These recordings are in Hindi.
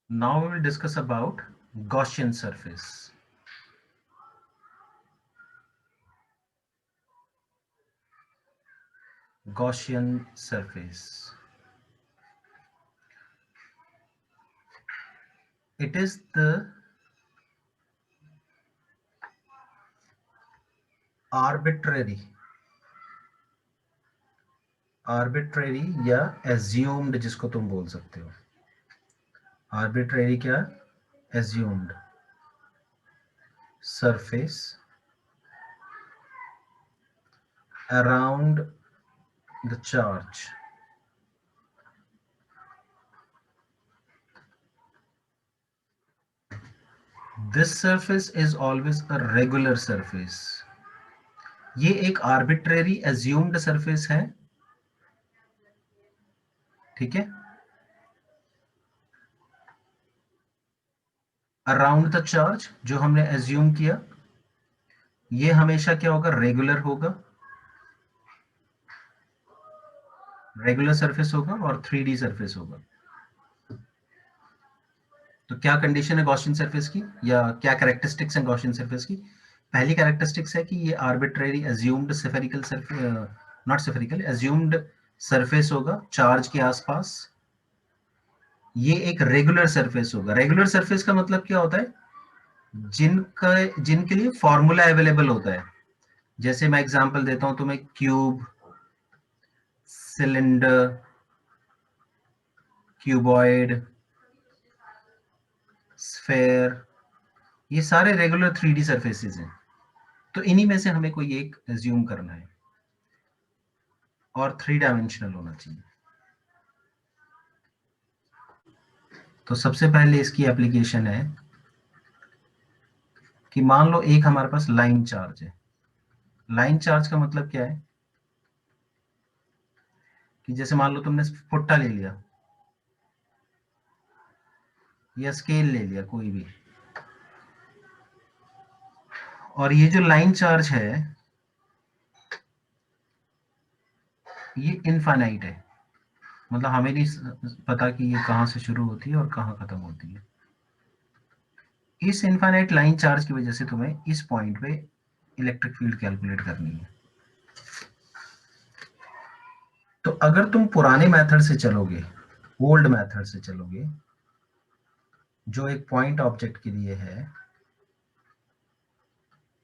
Now we will discuss about Gaussian surface. Gaussian surface. It is the arbitrary या assumed, जिसको तुम बोल सकते हो arbitrary क्या, assumed surface around the charge. This surface is always a regular surface. ये एक arbitrary assumed surface है, ठीक है, अराउंड द चार्ज जो हमने एज्यूम किया, ये हमेशा क्या होगा, रेगुलर होगा, रेगुलर सरफेस होगा और 3D सरफेस होगा। तो क्या कंडीशन है गॉसियन सरफेस की, या क्या कैरेक्टरिस्टिक्स हैं गॉसियन सरफेस की? पहली कैरेक्टरिस्टिक्स है कि ये arbitrary assumed spherical not spherical, assumed surface होगा चार्ज के आसपास। ये एक रेगुलर सरफेस होगा। रेगुलर सरफेस का मतलब क्या होता है, जिनके लिए फॉर्मूला अवेलेबल होता है। जैसे मैं एग्जांपल देता हूं तुम्हें, क्यूब, सिलेंडर, क्यूबॉइड, स्फेयर, ये सारे रेगुलर 3D सरफेसेस हैं। तो इन्हीं में से हमें कोई एक एज्यूम करना है और 3 डायमेंशनल होना चाहिए। तो सबसे पहले इसकी एप्लीकेशन है कि मान लो एक हमारे पास लाइन चार्ज है। लाइन चार्ज का मतलब क्या है कि जैसे मान लो तुमने पुट्टा ले लिया या स्केल ले लिया कोई भी, और ये जो लाइन चार्ज है ये इनफाइनाइट है। मतलब हमें नहीं पता कि ये कहां से शुरू होती है और कहां खत्म होती है। इस इनफाइनाइट लाइन चार्ज की वजह से तुम्हें इस पॉइंट पे इलेक्ट्रिक फील्ड कैलकुलेट करनी है। तो अगर तुम पुराने मेथड से चलोगे, ओल्ड मेथड से चलोगे, जो एक पॉइंट ऑब्जेक्ट के लिए है,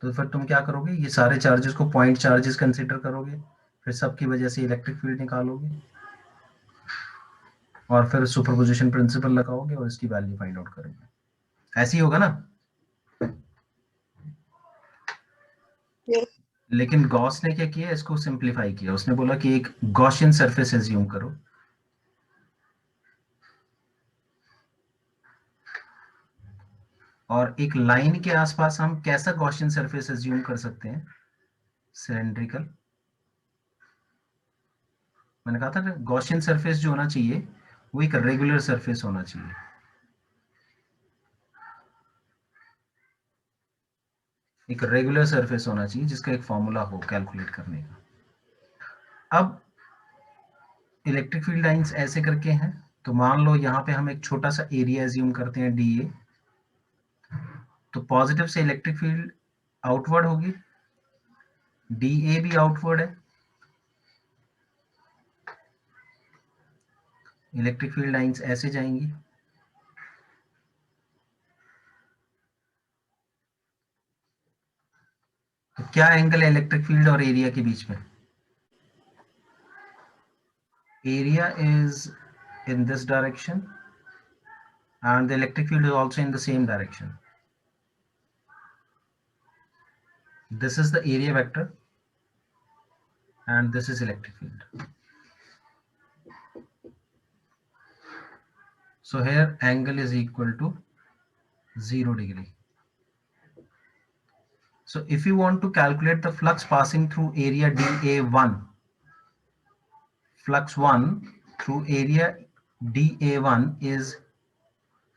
तो फिर तुम क्या करोगे, ये सारे चार्जेस को पॉइंट चार्जेस कंसीडर करोगे, फिर सबकी वजह से इलेक्ट्रिक फील्ड निकालोगे और फिर सुपरपोजिशन प्रिंसिपल लगाओगे और इसकी वैल्यू फाइंड आउट करोगे। ऐसे ही होगा ना? Yes. लेकिन गॉस ने क्या किया, इसको सिंप्लीफाई किया। उसने बोला कि एक गॉसियन सरफेस एज्यूम करो, और एक लाइन के आसपास हम कैसा गॉसियन सरफेस एज्यूम कर सकते हैं, सिलेंड्रिकल। मैंने कहा था ना, गॉसियन सरफेस जो होना चाहिए वो एक रेगुलर सरफेस होना चाहिए। एक रेगुलर सरफेस होना चाहिए जिसका एक फॉर्मूला हो कैलकुलेट करने का। अब इलेक्ट्रिक फील्ड लाइंस ऐसे करके हैं, तो मान लो यहाँ पे हम एक छोटा सा एरिया एज्यूम करते हैं डी ए, तो पॉजिटिव से इलेक्ट्रिक फील्ड आउटवर्ड होगी, डी ए भी आउटवर्ड है, इलेक्ट्रिक फील्ड लाइंस ऐसे जाएंगी। तो क्या एंगल है इलेक्ट्रिक फील्ड और एरिया के बीच में? Area is in this direction and the electric field is also in the same direction. This is the area vector and this is electric field. So here angle is equal to 0 degree. So if you want to calculate the flux passing through area dA1, flux 1 through area dA1 is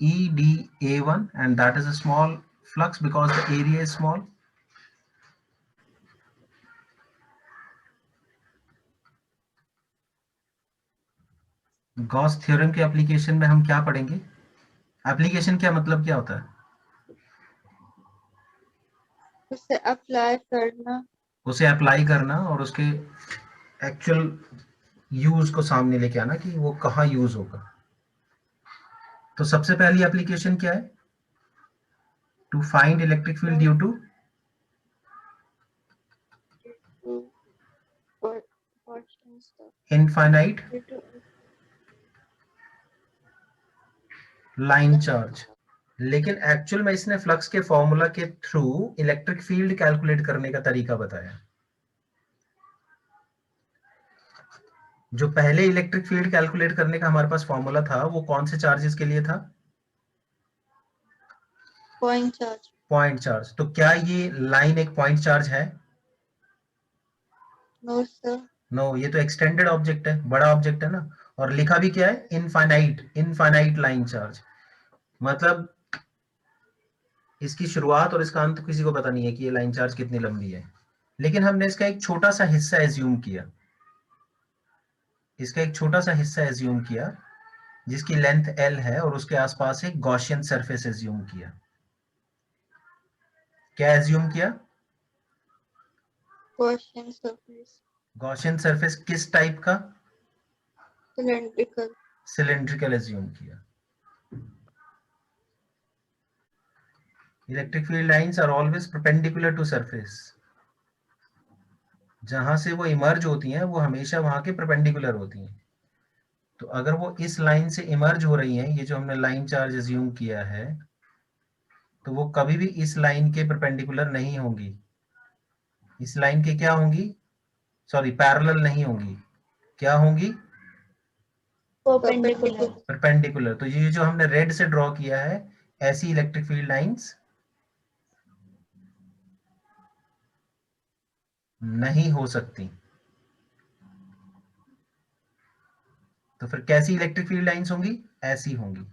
EdA1, and that is a small flux because the area is small. Gauss theorem के एप्लीकेशन में हम क्या पढ़ेंगे? एप्लीकेशन क्या मतलब क्या होता है? उसे अप्लाई करना। उसे अप्लाई करना और उसके एक्चुअल यूज को सामने लेके आना कि वो कहाँ यूज होगा। तो सबसे पहली एप्लीकेशन क्या है? To find electric field due to infinite line charge. लेकिन एक्चुअल में इसने फ्लक्स के फॉर्मूला के थ्रू इलेक्ट्रिक फील्ड कैलकुलेट करने का तरीका बताया। जो पहले इलेक्ट्रिक फील्ड कैलकुलेट करने का हमारे पास फॉर्मूला था वो कौन से चार्जेस के लिए था? Point charge. Point charge. तो क्या ये लाइन एक पॉइंट चार्ज है? No sir. नो, ये तो एक्सटेंडेड ऑब्जेक्ट है, बड़ा ऑब्जेक्ट है ना। और लिखा भी क्या है? Infinite, infinite line charge. मतलब इसकी शुरुआत और इसका अंत किसी को पता नहीं है कि ये लाइन चार्ज कितनी लंबी है। लेकिन हमने इसका एक छोटा सा हिस्सा एज्यूम किया, इसका एक छोटा सा हिस्सा एज्यूम किया जिसकी लेंथ l है और उसके आसपास एक गॉसियन सरफेस एज्यूम किया। क्या एज्यूम किया? Gaussian surface. गॉसियन सरफेस किस टाइप का? सिलेंड्रिकल। सिलेंड्रिकल एज्यूम किया। Electric field lines are always perpendicular to surface. जहां से वो इमर्ज होती हैं वो हमेशा वहां के परपेंडिकुलर होती हैं। तो अगर वो इस लाइन से इमर्ज हो रही हैं, ये जो हमने लाइन चार्ज एज्यूम किया है, तो वो कभी भी इस लाइन के परपेंडिकुलर नहीं होंगी। इस लाइन के क्या होंगी? सॉरी, पैरेलल नहीं होंगी। क्या होंगी? परपेंडिकुलर। परपेंडिकुलर। तो ये जो हमने रेड से ड्रॉ किया है, ऐसी इलेक्ट्रिक फील्ड लाइंस नहीं हो सकती। तो फिर कैसी इलेक्ट्रिक फील्ड लाइंस होंगी? ऐसी होंगी।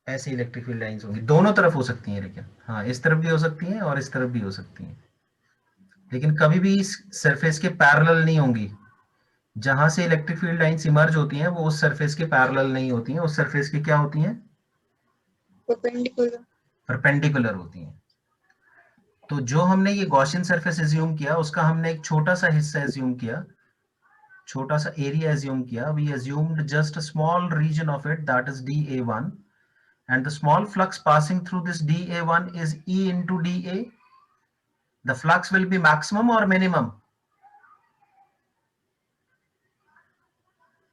ऐसी इलेक्ट्रिक फील्ड लाइंस होंगी, दोनों तरफ हो सकती हैं, लेकिन हाँ, इस तरफ भी हो सकती हैं और इस तरफ भी हो सकती हैं, लेकिन कभी भी इस सरफेस के पैरेलल नहीं होंगी। जहां से इलेक्ट्रिक फील्ड लाइंस इमर्ज होती हैं वो उस सरफेस के पैरेलल नहीं होती हैं, उस सरफेस की क्या होती हैं? परपेंडिकुलर। परपेंडिकुलर होती हैं। तो जो हमने ये गॉसियन सरफेस एज्यूम किया उसका हमने एक छोटा सा हिस्सा एज्यूम किया, छोटा सा एरिया एज्यूम किया। We assumed just a small region of it, that is dA1, and the small flux passing through this dA1 is E into dA. The flux will be maximum or minimum?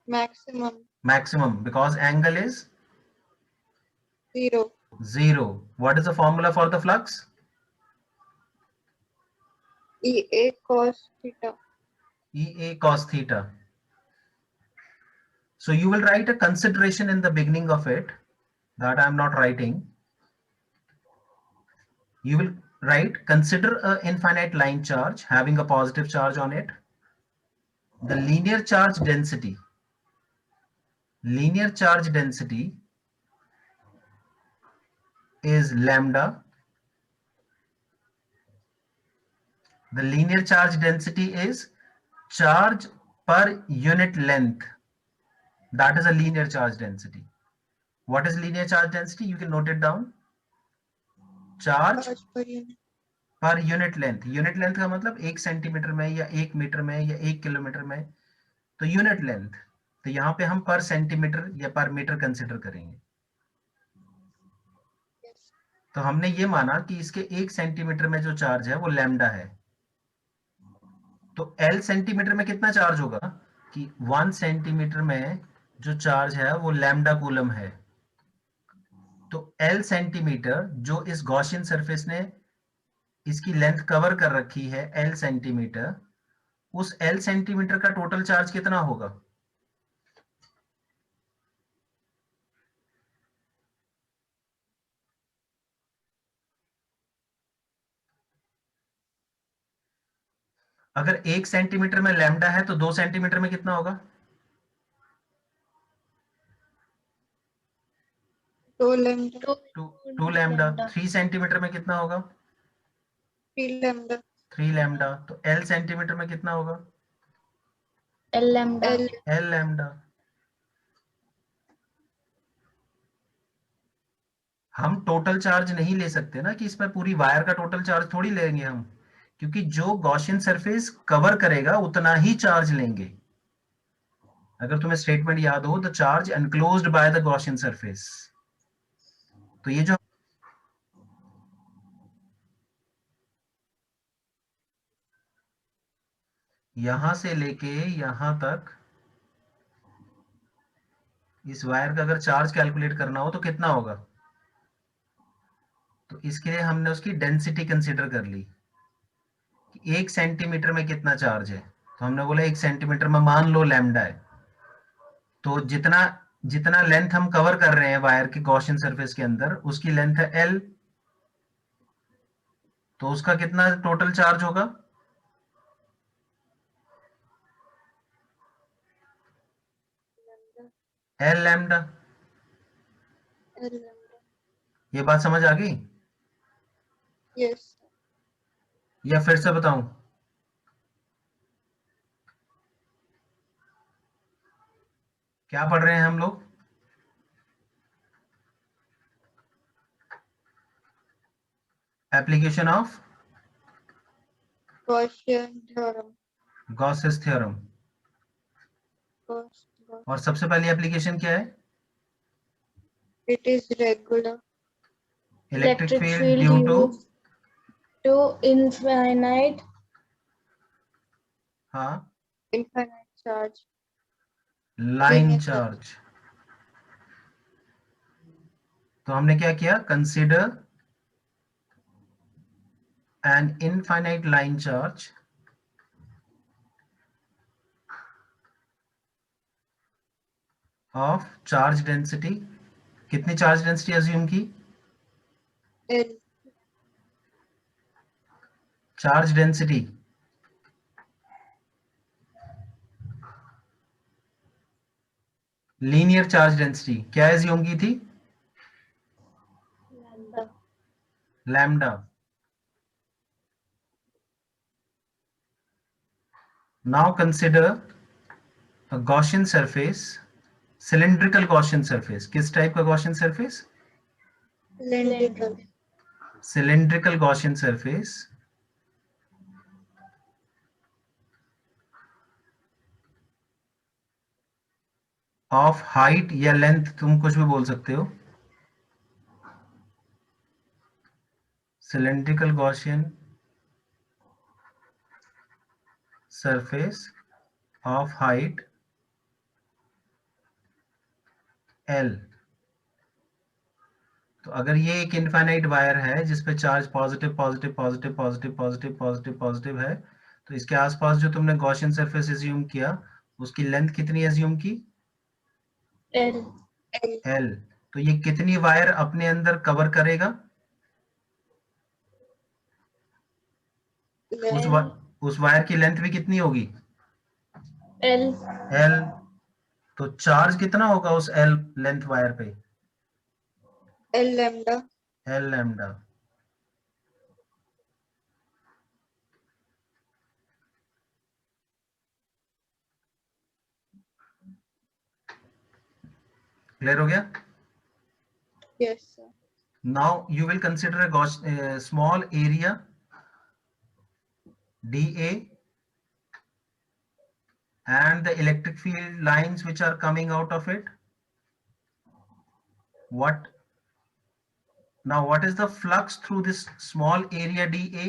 Maximum. Maximum, because angle is zero. 0. What is the formula for the flux? EA cos theta. EA cos theta. So you will write a consideration in the beginning of it that I am not writing. You will write, consider a infinite line charge having a positive charge on it. The linear charge density is lambda. The linear charge density is charge per unit length. That is a linear charge density. What is linear charge density? You can note it down. Charge per unit length. Unit length का मतलब 1 सेंटीमीटर में या 1 मीटर में या 1 किलोमीटर में, तो यूनिट लेंथ। तो यहाँ पे हम पर सेंटीमीटर या पर मीटर कंसिडर करेंगे। तो हमने ये माना कि इसके 1 सेंटीमीटर में जो चार्ज है वो लैम्डा है। तो L सेंटीमीटर में कितना चार्ज होगा कि 1 सेंटीमीटर में जो चार्ज है वो लैम्डा कूलम है। तो L सेंटीमीटर जो इस गॉसियन सरफेस ने इसकी लेंथ कवर कर रखी है, L सेंटीमीटर, उस L सेंटीमीटर का टोटल चार्ज कितना होगा? अगर 1 सेंटीमीटर में लैम्डा है तो 2 सेंटीमीटर में कितना होगा? 2 लैम्डा। 2 लैम्डा। 3 सेंटीमीटर में कितना होगा? 3 लैम्डा। 3 लैम्डा। तो L सेंटीमीटर में कितना होगा? L lambda. L lambda। हम टोटल चार्ज नहीं ले सकते ना कि इसमें पूरी वायर का टोटल चार्ज थोड़ी लेंगे हम, क्योंकि जो गॉसियन सरफेस कवर करेगा उतना ही चार्ज लेंगे। अगर तुम्हें स्टेटमेंट याद हो, the charge enclosed by the Gaussian surface, तो ये जो यहां से लेके यहां तक इस वायर का अगर चार्ज कैलकुलेट करना हो तो कितना होगा, तो इसके लिए हमने उसकी डेंसिटी कंसीडर कर ली कि 1 सेंटीमीटर में कितना चार्ज है। तो हमने बोला 1 सेंटीमीटर में मान लो लैम्डा है, तो जितना जितना लेंथ हम कवर कर रहे हैं वायर की गॉसियन सरफेस के अंदर, उसकी लेंथ है L, तो उसका कितना टोटल चार्ज होगा, L लैम्डा। ये बात समझ आ गई यस या फिर से बताऊं? क्या पढ़ रहे हैं हम लोग? Application of Gaussian theorem. Gauss's theorem. और सबसे पहली एप्लीकेशन क्या है? It is regular electric field due to infinite हाँ infinite charge line Linear charge. तो हमने क्या किया, consider an infinite line charge of charge density. कितनी चार्ज डेंसिटी अज्यूम की? L charge density linear charge density क्या अज्यूम की थी? lambda. Lambda. Now consider a Gaussian surface, cylindrical Gaussian surface. किस टाइप का Gaussian surface? cylindrical cylindrical Gaussian surface of height या लेंथ, तुम कुछ भी बोल सकते हो, cylindrical Gaussian surface of height L। तो अगर ये एक इनफाइनाइट वायर है जिसपे charge positive positive positive positive positive positive positive है, तो इसके आसपास जो तुमने गॉसियन सरफेस एज्यूम किया उसकी लेंथ कितनी एज्यूम की? L L। तो ये कितनी वायर अपने अंदर कवर करेगा? उस वायर की लेंथ भी कितनी होगी? L L। तो चार्ज कितना होगा उस L लेंथ वायर पे? L lambda L lambda. Clear हो गया? yes sir Now you will consider a small area dA and the electric field lines which are coming out of it. What is the flux through this small area dA?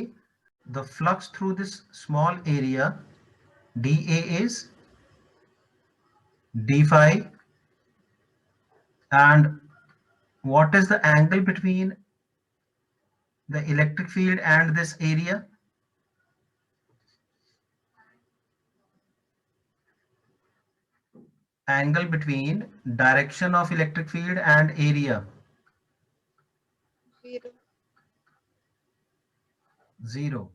The flux through this small area dA is d phi, and what is the angle between the electric field and this area? Angle between direction of electric field and area? 0 0.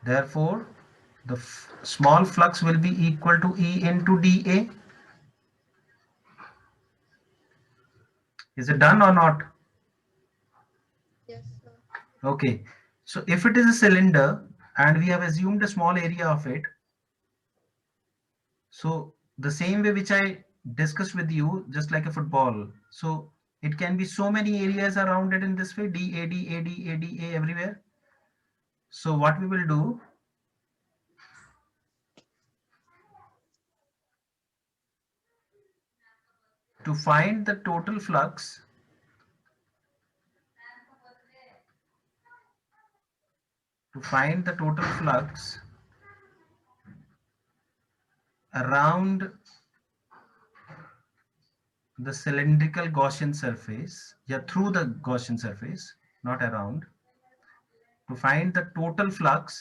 Therefore, the small flux will be equal to E into dA. Is it done or not? yes sir Okay. So if it is a cylinder and we have assumed a small area of it, So the same way which I discussed with you, just like a football, so it can be so many areas around it in this way, D, A, D, A, D, A, D, A, everywhere. So what we will do, to find the total flux, around the cylindrical Gaussian surface, yeah, through the Gaussian surface, not around, to find the total flux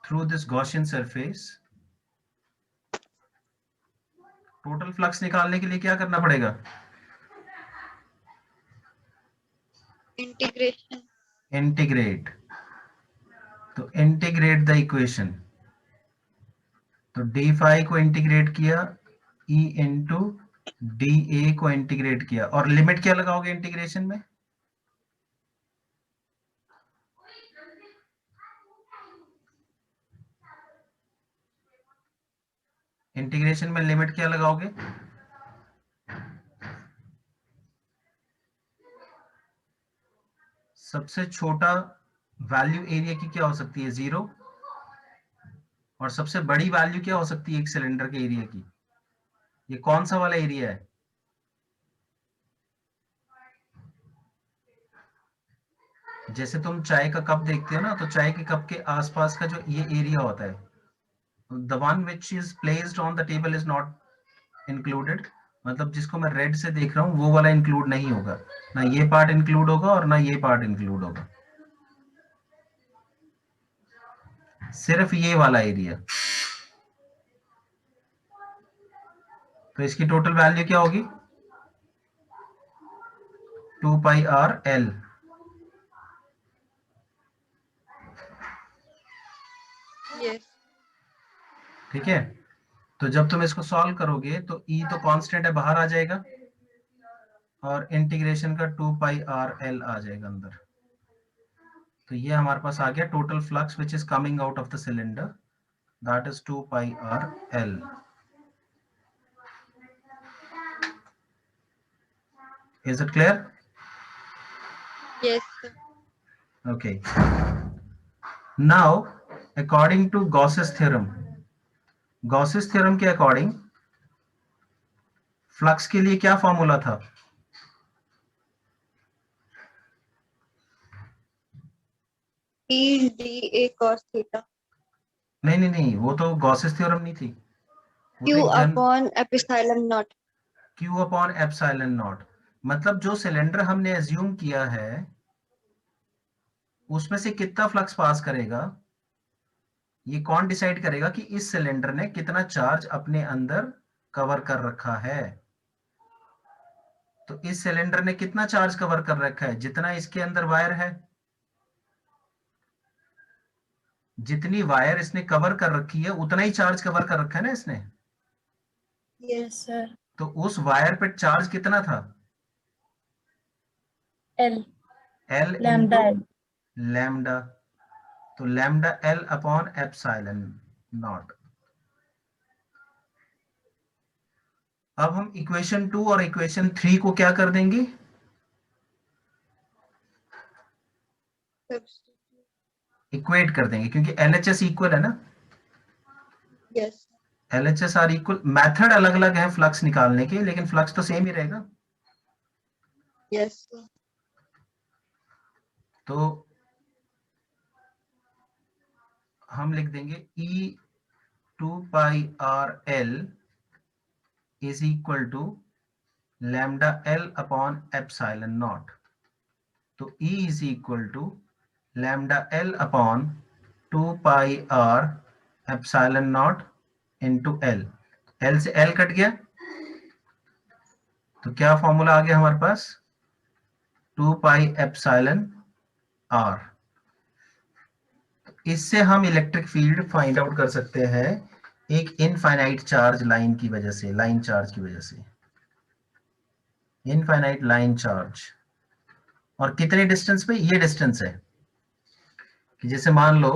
through this Gaussian surface, total flux निकालने के लिए क्या करना पड़ेगा? इंटीग्रेशन. इंटीग्रेट. तो इंटीग्रेट द इक्वेशन. तो डी फाई को इंटीग्रेट किया, ई इंटू डी ए को इंटीग्रेट किया, और लिमिट क्या लगाओगे इंटीग्रेशन में? इंटीग्रेशन में लिमिट क्या लगाओगे? सबसे छोटा वैल्यू एरिया की क्या हो सकती है? 0. और सबसे बड़ी वैल्यू क्या हो सकती है एक सिलेंडर के एरिया की? ये कौन सा वाला एरिया है? जैसे तुम चाय का कप देखते हो ना, तो चाय के कप के आसपास का जो ये एरिया होता है, the one which is placed on the table is not included, मतलब जिसको मैं रेड से देख रहा हूं वो वाला इंक्लूड नहीं होगा, ना ये पार्ट इंक्लूड होगा और ना ये पार्ट इंक्लूड होगा, सिर्फ ये वाला एरिया। तो इसकी टोटल वैल्यू क्या होगी? 2 पाई आर एल। यस. ठीक है, तो जब तुम इसको सॉल्व करोगे तो ई तो कांस्टेंट है, बाहर आ जाएगा, और इंटीग्रेशन का 2 पाई आर एल आ जाएगा अंदर। तो ये हमारे पास आ गया total flux which is coming out of the cylinder, that is 2 pi r L. Is it clear? Yes, sir. Okay. Now, according to Gauss's theorem, Gauss's theorem के अकॉर्डिंग फ्लक्स के लिए क्या फॉर्मूला था? E d a cos theta. नहीं, वो तो Gauss's theorem नहीं थी, Q upon epsilon naught. Q upon epsilon not. मतलब जो सिलेंडर हमने एज्यूम किया है उसमें से कितना फ्लक्स पास करेगा, ये कौन डिसाइड करेगा कि इस सिलेंडर ने कितना चार्ज अपने अंदर कवर कर रखा है। तो इस सिलेंडर ने कितना चार्ज कवर कर रखा है? जितना इसके अंदर वायर है, जितनी वायर इसने कवर कर रखी है उतना ही चार्ज कवर कर रखा है ना इसने। Yes, sir. तो उस वायर पे चार्ज कितना था? L. L Lambda into L. Lambda. तो lambda L upon epsilon naught. अब हम इक्वेशन 2 और इक्वेशन 3 को क्या कर देंगे? इक्वेट कर देंगे, क्योंकि LHS इक्वल है ना। Yes. LHS are equal. Method अलग अलग है फ्लक्स निकालने के, लेकिन फ्लक्स तो सेम ही रहेगा। Yes, sir. तो हम लिख देंगे E 2 pi r l is equal to lambda L upon epsilon naught. तो E is equal to lambda L upon 2 pi r epsilon naught into L। L से L कट गया, तो क्या फॉर्मूला आ गया हमारे पास? 2 पाई एप्सिलॉन आर। इससे हम इलेक्ट्रिक फील्ड फाइंड आउट कर सकते हैं एक इनफाइनाइट चार्ज लाइन की वजह से, लाइन चार्ज की वजह से, इनफाइनाइट लाइन चार्ज। और कितने डिस्टेंस पे? ये डिस्टेंस है कि जैसे मान लो